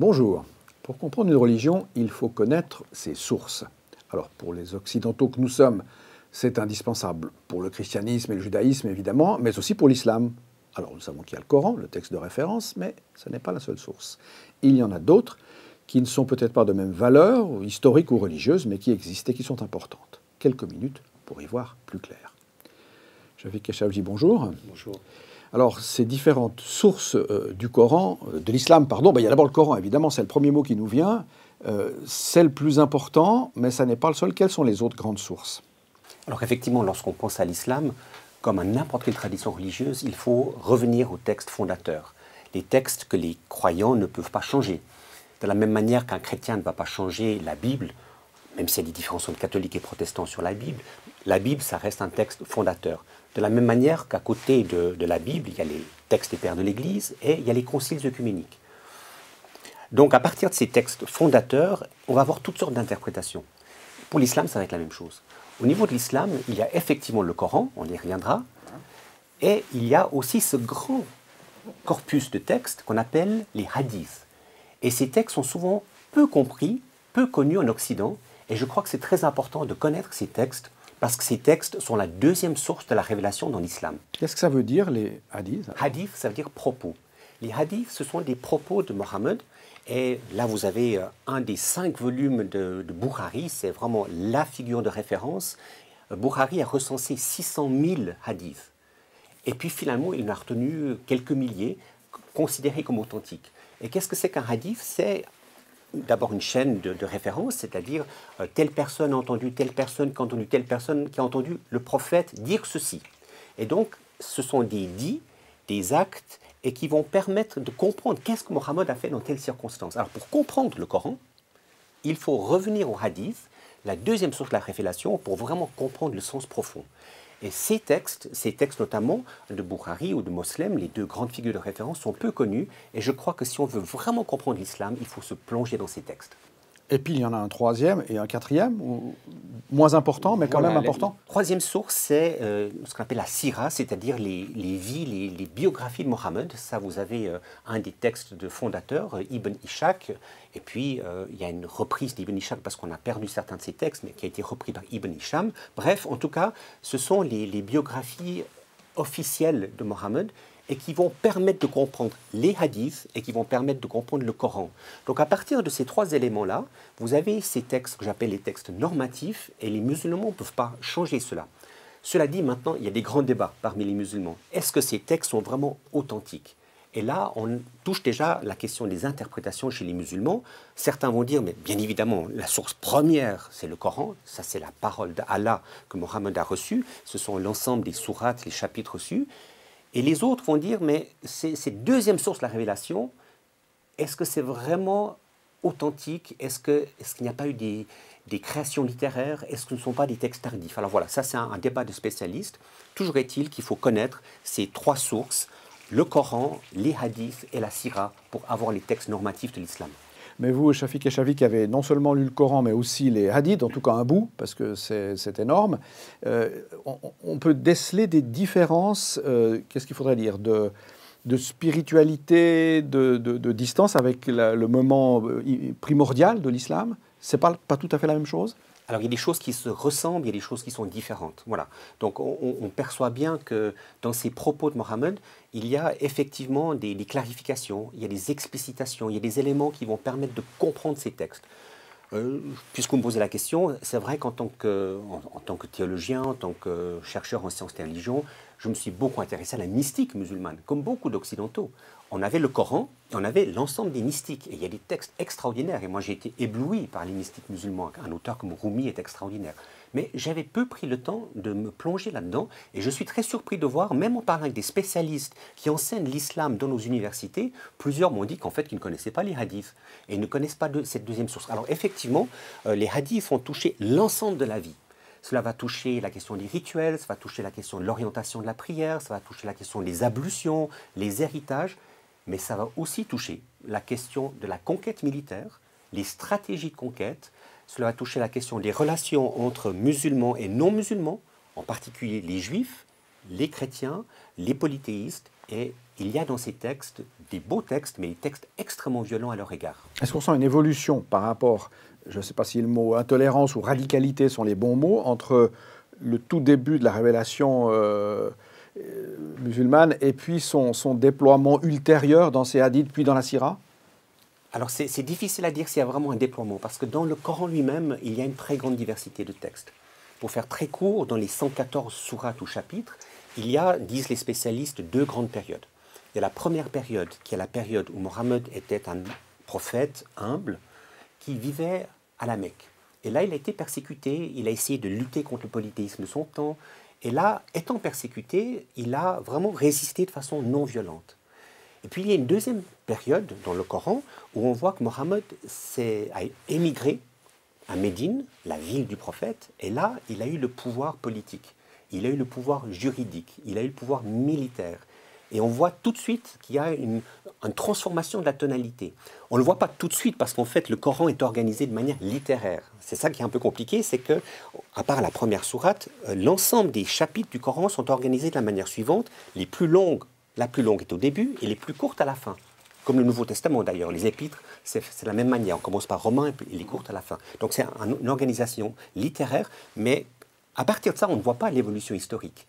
Bonjour. Pour comprendre une religion, il faut connaître ses sources. Alors, pour les Occidentaux que nous sommes, c'est indispensable pour le christianisme et le judaïsme, évidemment, mais aussi pour l'islam. Alors, nous savons qu'il y a le Coran, le texte de référence, mais ce n'est pas la seule source. Il y en a d'autres qui ne sont peut-être pas de même valeur, historique ou religieuse, mais qui existent et qui sont importantes. Quelques minutes pour y voir plus clair. Shafiq Keshavi, bonjour. Bonjour. Alors, ces différentes sources du Coran, de l'islam, pardon, il y a d'abord le Coran, évidemment, c'est le premier mot qui nous vient. C'est le plus important, mais ça n'est pas le seul. Quelles sont les autres grandes sources? Alors effectivement, lorsqu'on pense à l'islam, comme à n'importe quelle tradition religieuse, il faut revenir aux textes fondateurs, les textes que les croyants ne peuvent pas changer. De la même manière qu'un chrétien ne va pas changer la Bible, même s'il y a des différences entre catholiques et protestants sur la Bible, ça reste un texte fondateur. De la même manière qu'à côté de la Bible, il y a les textes des pères de l'Église et il y a les conciles œcuméniques. Donc à partir de ces textes fondateurs, on va avoir toutes sortes d'interprétations. Pour l'islam, ça va être la même chose. Au niveau de l'islam, il y a effectivement le Coran, on y reviendra, et il y a aussi ce grand corpus de textes qu'on appelle les hadiths. Et ces textes sont souvent peu compris, peu connus en Occident, et je crois que c'est très important de connaître ces textes, parce que ces textes sont la deuxième source de la révélation dans l'islam. Qu'est-ce que ça veut dire, les hadiths? Hadith, ça veut dire propos. Les hadiths, ce sont des propos de Mohammed. Et là, vous avez un des 5 volumes de Bukhari, c'est vraiment la figure de référence. Bukhari a recensé 600 000 hadiths. Et puis finalement, il en a retenu quelques milliers, considérés comme authentiques. Et qu'est-ce que c'est qu'un hadith? C'est d'abord une chaîne de référence, c'est-à-dire telle personne a entendu telle personne, qui a entendu telle personne, qui a entendu le prophète dire ceci. Et donc, ce sont des dits, des actes, et qui vont permettre de comprendre qu'est-ce que Mohammed a fait dans telle circonstance. Alors, pour comprendre le Coran, il faut revenir au hadith, la deuxième source de la révélation, pour vraiment comprendre le sens profond. Et ces textes notamment de Bukhari ou de Moslem, les deux grandes figures de référence, sont peu connus. Et je crois que si on veut vraiment comprendre l'islam, il faut se plonger dans ces textes. Et puis, il y en a un troisième et un quatrième, ou moins important, mais quand même important. La troisième source, c'est ce qu'on appelle la sira, c'est-à-dire les vies, les biographies de Mohammed. Ça, vous avez un des textes de fondateurs, Ibn Ishaq, et puis il y a une reprise d'Ibn Ishaq parce qu'on a perdu certains de ses textes, mais qui a été repris par Ibn Hisham. Bref, en tout cas, ce sont les biographies officielles de Mohammed, et qui vont permettre de comprendre les hadiths et qui vont permettre de comprendre le Coran. Donc à partir de ces 3 éléments-là, vous avez ces textes que j'appelle les textes normatifs, et les musulmans ne peuvent pas changer cela. Cela dit, maintenant, il y a des grands débats parmi les musulmans. Est-ce que ces textes sont vraiment authentiques? Et là, on touche déjà la question des interprétations chez les musulmans. Certains vont dire, mais bien évidemment, la source première, c'est le Coran. Ça, c'est la parole d'Allah que Mohammed a reçue. Ce sont l'ensemble des sourates, les chapitres reçus. Et les autres vont dire, mais cette deuxième source de la révélation, est-ce que c'est vraiment authentique? Est-ce qu'il n'y a pas eu des créations littéraires? Est-ce que ce ne sont pas des textes tardifs? Alors voilà, ça c'est un débat de spécialistes. Toujours est-il qu'il faut connaître ces 3 sources, le Coran, les hadiths et la sira, pour avoir les textes normatifs de l'islam. Mais vous, Shafiq Keshavi, qui avez non seulement lu le Coran, mais aussi les hadiths, en tout cas un bout, parce que c'est énorme, on peut déceler des différences, qu'est-ce qu'il faudrait dire, de spiritualité, de distance avec le moment primordial de l'islam. C'est pas tout à fait la même chose? Alors, il y a des choses qui se ressemblent, il y a des choses qui sont différentes. Voilà. Donc, on perçoit bien que dans ces propos de Mohammed, il y a effectivement des clarifications, il y a des explicitations, il y a des éléments qui vont permettre de comprendre ces textes. Puisque vous me posez la question, c'est vrai qu'en tant que théologien, en tant que chercheur en sciences et religions, je me suis beaucoup intéressé à la mystique musulmane, comme beaucoup d'occidentaux. On avait le Coran et on avait l'ensemble des mystiques. Et il y a des textes extraordinaires. Et moi, j'ai été ébloui par les mystiques musulmans. Un auteur comme Rumi est extraordinaire. Mais j'avais peu pris le temps de me plonger là-dedans. Et je suis très surpris de voir, même en parlant avec des spécialistes qui enseignent l'islam dans nos universités, plusieurs m'ont dit qu'en fait, qu'ils ne connaissaient pas les hadiths. Et ils ne connaissent pas cette deuxième source. Alors effectivement, les hadiths vont toucher l'ensemble de la vie. Cela va toucher la question des rituels, ça va toucher la question de l'orientation de la prière, ça va toucher la question des ablutions, les héritages. Mais ça va aussi toucher la question de la conquête militaire, les stratégies de conquête. Cela va toucher la question des relations entre musulmans et non-musulmans, en particulier les juifs, les chrétiens, les polythéistes Et il y a dans ces textes des beaux textes, mais des textes extrêmement violents à leur égard. Est-ce qu'on sent une évolution par rapport, je ne sais pas si le mot intolérance ou radicalité sont les bons mots, entre le tout début de la révélation musulmane et puis son déploiement ultérieur dans ces hadiths puis dans la sira? Alors c'est difficile à dire s'il y a vraiment un déploiement, parce que dans le Coran lui-même, il y a une très grande diversité de textes. Pour faire très court, dans les 114 sourates ou chapitres, il y a, disent les spécialistes, deux grandes périodes. Il y a la première période, qui est la période où Mohammed était un prophète humble, qui vivait à la Mecque. Et là, il a été persécuté, il a essayé de lutter contre le polythéisme de son temps. Et là, étant persécuté, il a vraiment résisté de façon non violente. Et puis, il y a une deuxième période dans le Coran où on voit que Mohammed a émigré à Médine, la ville du prophète, et là, il a eu le pouvoir politique, il a eu le pouvoir juridique, il a eu le pouvoir militaire. Et on voit tout de suite qu'il y a une transformation de la tonalité. On ne le voit pas tout de suite parce qu'en fait, le Coran est organisé de manière littéraire. C'est ça qui est un peu compliqué, c'est que, à part la première sourate, l'ensemble des chapitres du Coran sont organisés de la manière suivante. Les plus longues, la plus longue est au début et les plus courtes à la fin. Comme le Nouveau Testament d'ailleurs, les épîtres, c'est la même manière. On commence par Romains et puis les courtes à la fin. Donc c'est une organisation littéraire, mais à partir de ça, on ne voit pas l'évolution historique.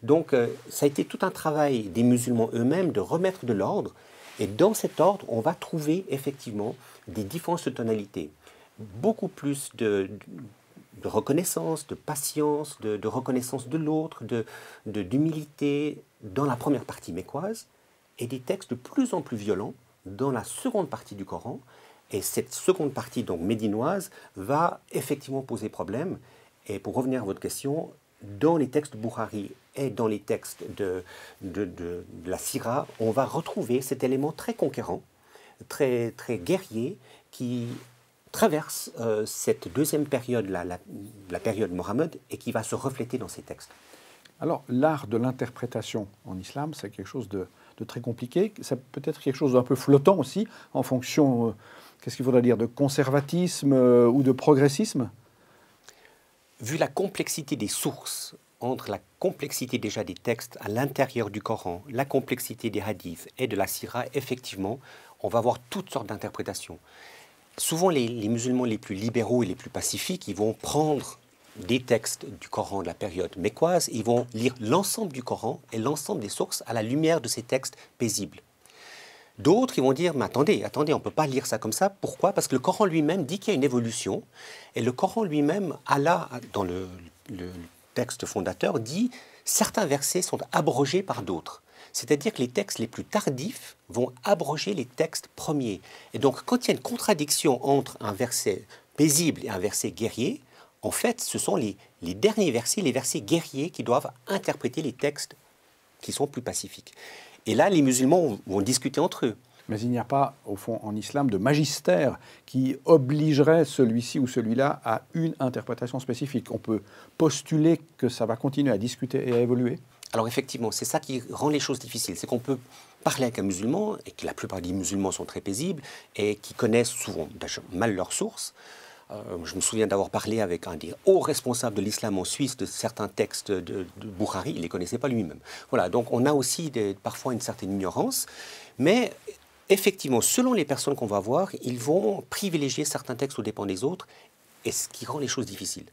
Donc, ça a été tout un travail des musulmans eux-mêmes de remettre de l'ordre. Et dans cet ordre, on va trouver effectivement des différences de tonalité. Beaucoup plus de reconnaissance, de patience, de reconnaissance de l'autre, d'humilité dans la première partie mécoise, et des textes de plus en plus violents dans la seconde partie du Coran. Et cette seconde partie, donc médinoise, va effectivement poser problème. Et pour revenir à votre question, dans les textes de Bukhari et dans les textes de la Sira, on va retrouver cet élément très conquérant, très, très guerrier, qui traverse cette deuxième période, la période Mohammed, et qui va se refléter dans ces textes. Alors, l'art de l'interprétation en islam, c'est quelque chose de très compliqué. Ça peut être quelque chose d'un peu flottant aussi, en fonction, qu'est-ce qu'il faudrait dire, de conservatisme ou de progressisme? Vu la complexité des sources, entre la complexité déjà des textes à l'intérieur du Coran, la complexité des hadiths et de la sira, effectivement, on va avoir toutes sortes d'interprétations. Souvent, les musulmans les plus libéraux et les plus pacifiques, ils vont prendre des textes du Coran de la période mécoise, ils vont lire l'ensemble du Coran et l'ensemble des sources à la lumière de ces textes paisibles. D'autres, ils vont dire, mais attendez, on ne peut pas lire ça comme ça. Pourquoi? Parce que le Coran lui-même dit qu'il y a une évolution. Et le Coran lui-même, Allah, dans le texte fondateur, dit certains versets sont abrogés par d'autres. C'est-à-dire que les textes les plus tardifs vont abroger les textes premiers. Et donc, quand il y a une contradiction entre un verset paisible et un verset guerrier, en fait, ce sont les derniers versets, les versets guerriers, qui doivent interpréter les textes qui sont plus pacifiques. Et là, les musulmans vont discuter entre eux. Mais il n'y a pas, au fond, en islam, de magistère qui obligerait celui-ci ou celui-là à une interprétation spécifique. On peut postuler que ça va continuer à discuter et à évoluer. Alors effectivement, c'est ça qui rend les choses difficiles. C'est qu'on peut parler avec un musulman, et que la plupart des musulmans sont très paisibles, et qui connaissent souvent mal leurs sources. Je me souviens d'avoir parlé avec un des hauts responsables de l'islam en Suisse de certains textes de Bukhari, il ne les connaissait pas lui-même. Voilà, donc on a aussi parfois une certaine ignorance, mais effectivement, selon les personnes qu'on va voir, ils vont privilégier certains textes aux dépens des autres, et ce qui rend les choses difficiles.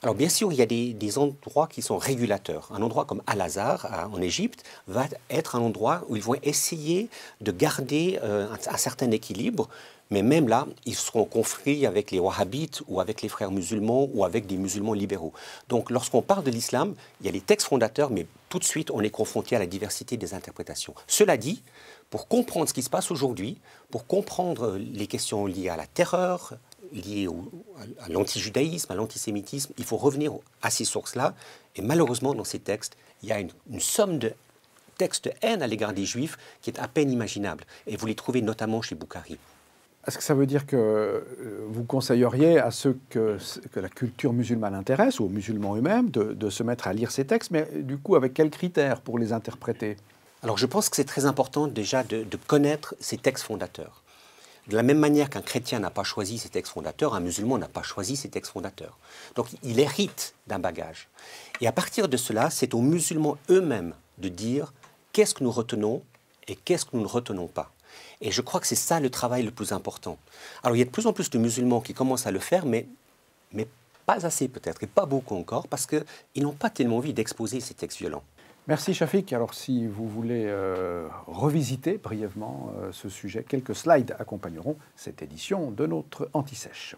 Alors bien sûr, il y a des endroits qui sont régulateurs. Un endroit comme Al-Azhar, en Égypte, va être un endroit où ils vont essayer de garder un certain équilibre. Mais même là, ils seront conflits avec les wahhabites ou avec les frères musulmans ou avec des musulmans libéraux. Donc lorsqu'on parle de l'islam, il y a les textes fondateurs, mais tout de suite, on est confronté à la diversité des interprétations. Cela dit, pour comprendre ce qui se passe aujourd'hui, pour comprendre les questions liées à la terreur, liées à l'antijudaïsme, à l'antisémitisme, il faut revenir à ces sources-là. Et malheureusement, dans ces textes, il y a une somme de textes de haine à l'égard des Juifs qui est à peine imaginable. Et vous les trouvez notamment chez Bukhari. Est-ce que ça veut dire que vous conseilleriez à ceux que la culture musulmane intéresse, ou aux musulmans eux-mêmes, de se mettre à lire ces textes, mais du coup, avec quels critères pour les interpréter? Alors je pense que c'est très important déjà de connaître ces textes fondateurs. De la même manière qu'un chrétien n'a pas choisi ses textes fondateurs, un musulman n'a pas choisi ses textes fondateurs. Donc il hérite d'un bagage. Et à partir de cela, c'est aux musulmans eux-mêmes de dire qu'est-ce que nous retenons et qu'est-ce que nous ne retenons pas. Et je crois que c'est ça le travail le plus important. Alors il y a de plus en plus de musulmans qui commencent à le faire, mais pas assez peut-être, et pas beaucoup encore, parce qu'ils n'ont pas tellement envie d'exposer ces textes violents. Merci Shafik. Alors si vous voulez revisiter brièvement ce sujet, quelques slides accompagneront cette édition de notre Anti-Sèche.